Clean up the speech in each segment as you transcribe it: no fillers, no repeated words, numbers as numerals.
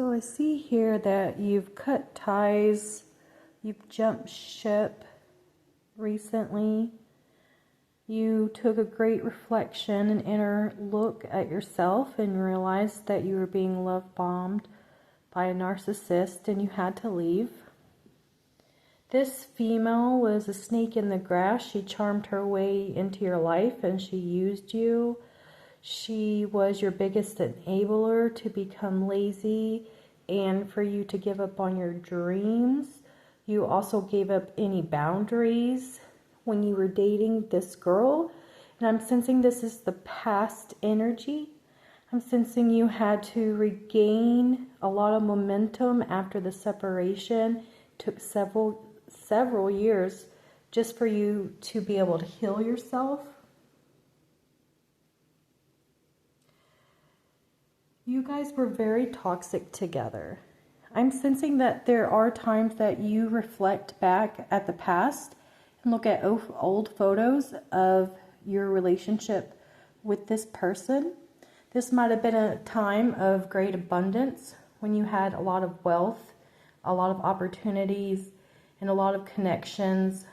So I see here that you've cut ties, you've jumped ship recently. You took a great reflection, an inner look at yourself, and realized that you were being love bombed by a narcissist and you had to leave. This female was a snake in the grass. She charmed her way into your life and she used you. She was your biggest enabler to become lazy and for you to give up on your dreams. You also gave up any boundaries when you were dating this girl. And I'm sensing this is the past energy. I'm sensing you had to regain a lot of momentum after the separation. It took several years just for you to be able to heal yourself. You guys were very toxic together. I'm sensing that there are times that you reflect back at the past and look at old photos of your relationship with this person. This might have been a time of great abundance when you had a lot of wealth, a lot of opportunities, and a lot of connections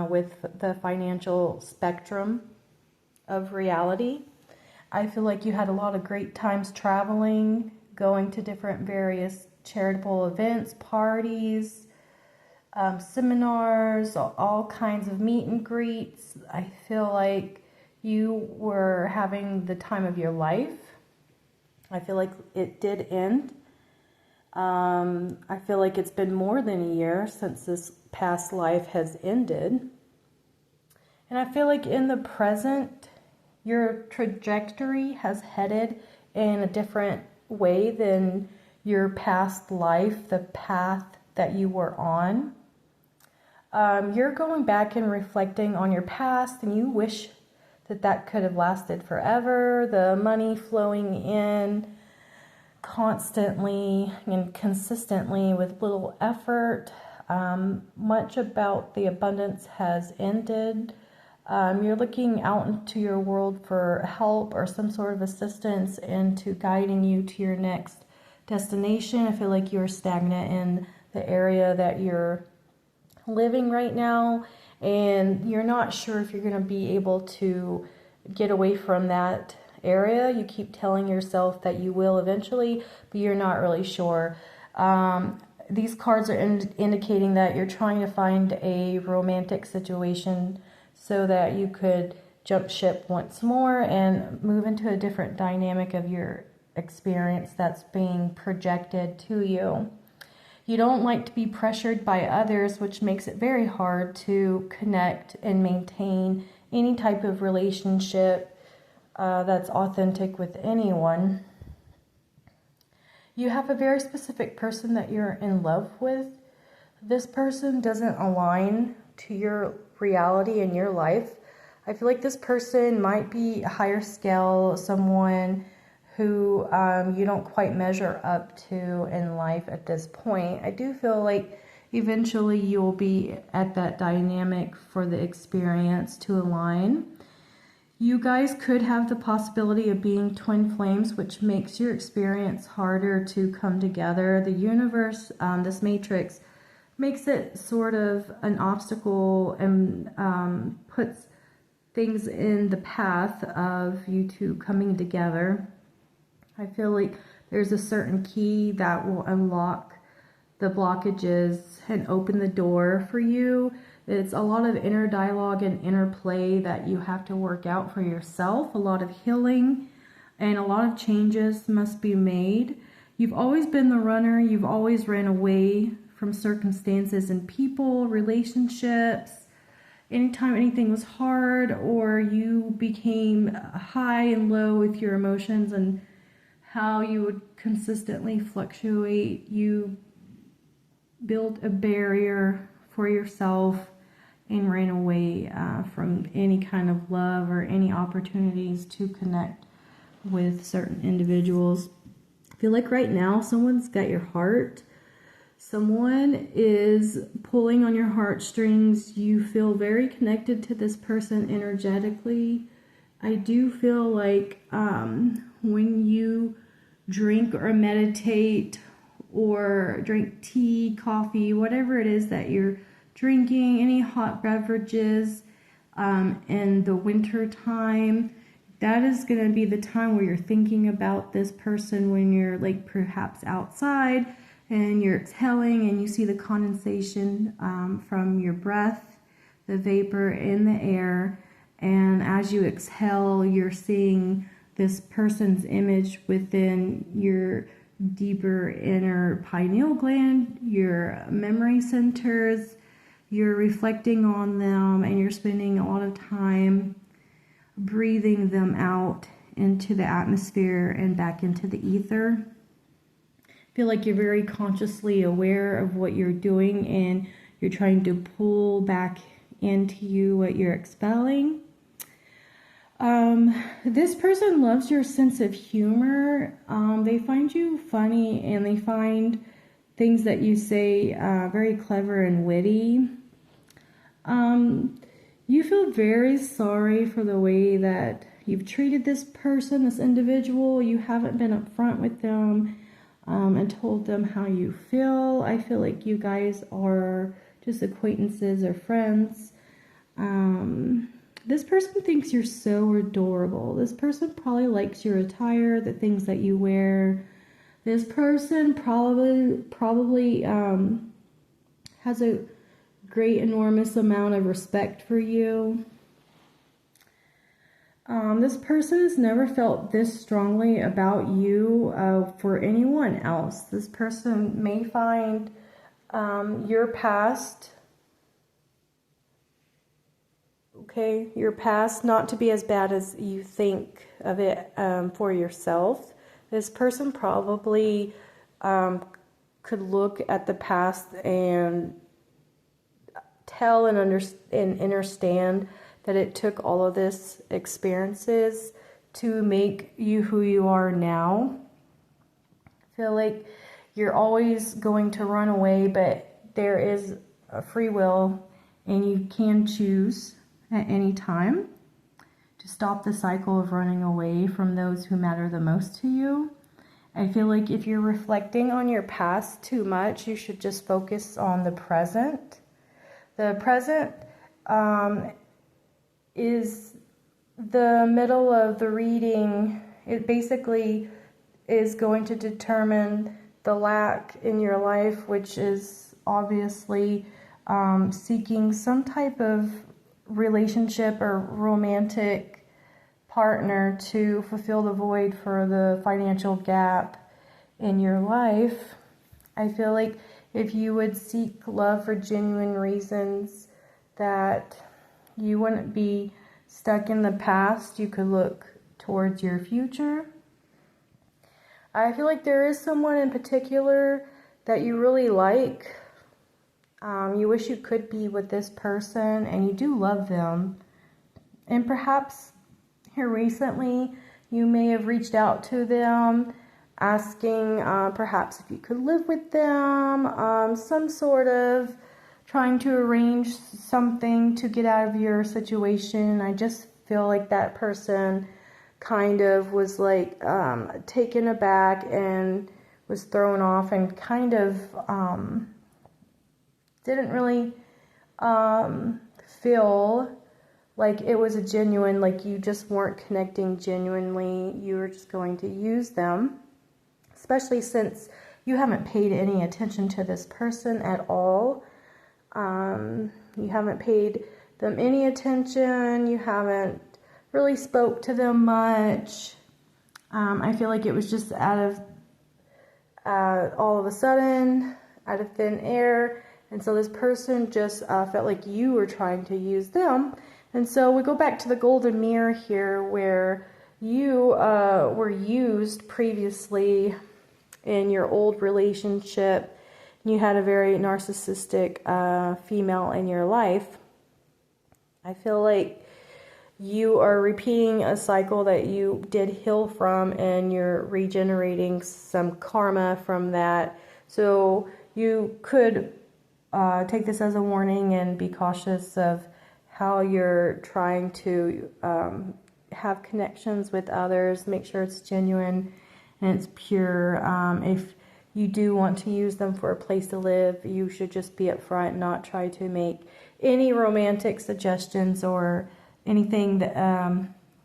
with the financial spectrum of reality. I feel like you had a lot of great times traveling, going to different various charitable events, parties, seminars, all kinds of meet and greets. I feel like you were having the time of your life. I feel like it did end. I feel like it's been more than a year since this past life has ended. And I feel like in the present, your trajectory has headed in a different way than your past life, the path that you were on. You're going back and reflecting on your past, and you wish that could have lasted forever. The money flowing in constantly and consistently with little effort. Much about the abundance has ended. You're looking out into your world for help or some sort of assistance into guiding you to your next destination. I feel like you're stagnant in the area that you're living right now, and you're not sure if you're going to be able to get away from that area. You keep telling yourself that you will eventually, but you're not really sure. These cards are indicating that you're trying to find a romantic situation so that you could jump ship once more and move into a different dynamic of your experience that's being projected to you. You don't like to be pressured by others, which makes it very hard to connect and maintain any type of relationship that's authentic with anyone. You have a very specific person that you're in love with. This person doesn't align to your reality in your life. I feel like this person might be a higher scale, someone who you don't quite measure up to in life at this point. I do feel like eventually you'll be at that dynamic for the experience to align. You guys could have the possibility of being twin flames, which makes your experience harder to come together. The universe, this matrix, makes it sort of an obstacle and puts things in the path of you two coming together. I feel like there's a certain key that will unlock the blockages and open the door for you. It's a lot of inner dialogue and inner play that you have to work out for yourself. A lot of healing and a lot of changes must be made. You've always been the runner. You've always ran away from circumstances and people, relationships. Anytime anything was hard or you became high and low with your emotions and how you would consistently fluctuate, you built a barrier for yourself and ran away from any kind of love or any opportunities to connect with certain individuals. I feel like right now someone's got your heart. Someone is pulling on your heartstrings. You feel very connected to this person energetically. I do feel like when you drink or meditate or drink tea, coffee, whatever it is that you're drinking, any hot beverages in the winter time. That is going to be the time where you're thinking about this person when you're like perhaps outside and you're exhaling and you see the condensation from your breath, the vapor in the air. And as you exhale, you're seeing this person's image within your deeper inner pineal gland, your memory centers. You're reflecting on them and you're spending a lot of time breathing them out into the atmosphere and back into the ether. Feel like you're very consciously aware of what you're doing and you're trying to pull back into you what you're expelling. This person loves your sense of humor. They find you funny and they find things that you say very clever and witty. You feel very sorry for the way that you've treated this person, this individual. You haven't been upfront with them and told them how you feel. I feel like you guys are just acquaintances or friends. This person thinks you're so adorable. This person probably likes your attire, the things that you wear. This person probably has a great, enormous amount of respect for you. This person has never felt this strongly about you for anyone else. This person may find your past, your past not to be as bad as you think of it for yourself. This person probably could look at the past and tell and understand that it took all of this experiences to make you who you are now. I feel like you're always going to run away, but there is a free will and you can choose at any time to stop the cycle of running away from those who matter the most to you. I feel like if you're reflecting on your past too much, you should just focus on the present. The present is the middle of the reading. It basically is going to determine the lack in your life, which is obviously seeking some type of relationship or romantic partner to fulfill the void for the financial gap in your life. I feel like if you would seek love for genuine reasons, that you wouldn't be stuck in the past. You could look towards your future. I feel like there is someone in particular that you really like. You wish you could be with this person and you do love them. And perhaps here recently you may have reached out to them asking perhaps if you could live with them, some sort of trying to arrange something to get out of your situation. I just feel like that person kind of was like taken aback and was thrown off and kind of didn't really feel like it was a genuine, like you just weren't connecting genuinely. You were just going to use them, especially since you haven't paid any attention to this person at all. You haven't paid them any attention. You haven't really spoke to them much. I feel like it was just out of all of a sudden, out of thin air. And so this person just felt like you were trying to use them. And so we go back to the golden mirror here where you were used previously in your old relationship. You had a very narcissistic female in your life. I feel like you are repeating a cycle that you did heal from and you're regenerating some karma from that. So you could take this as a warning and be cautious of how you're trying to have connections with others. Make sure it's genuine and it's pure. If you do want to use them for a place to live, you should just be upfront, not try to make any romantic suggestions or anything that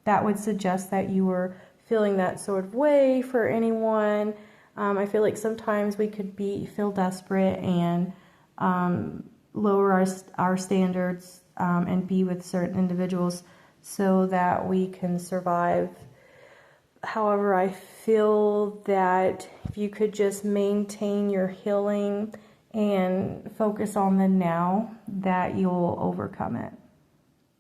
that would suggest that you were feeling that sort of way for anyone. I feel like sometimes we could feel desperate and lower our standards and be with certain individuals so that we can survive. However, I feel that if you could just maintain your healing and focus on the now, that you'll overcome it.